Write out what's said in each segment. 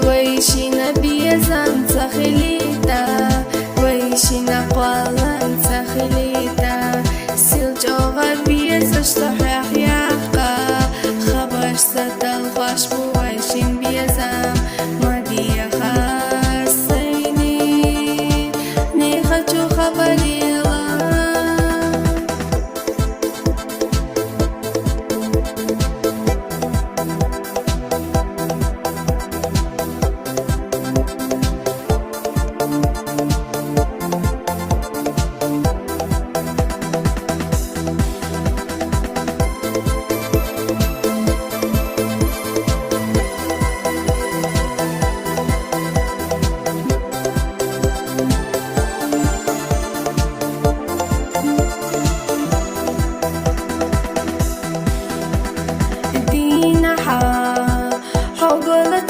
ويشينا بيزان تخليتا ويشينا قوالان تخليتا سيل جوغا بيز اشتحيح يحقا خبر ستل خوش بويشين بيزام مديا خاصيني نيخجو خبري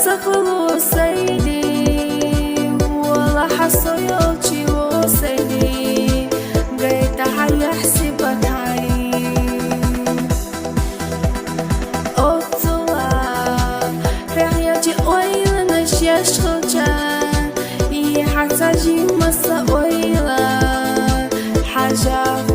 تخلو سيدي ولا حصو يوتي وسيدي قيت حي حسبك هاي أطلع رحياتي أويلا نشيش خلجان حتى جي مسا أويلا حاجة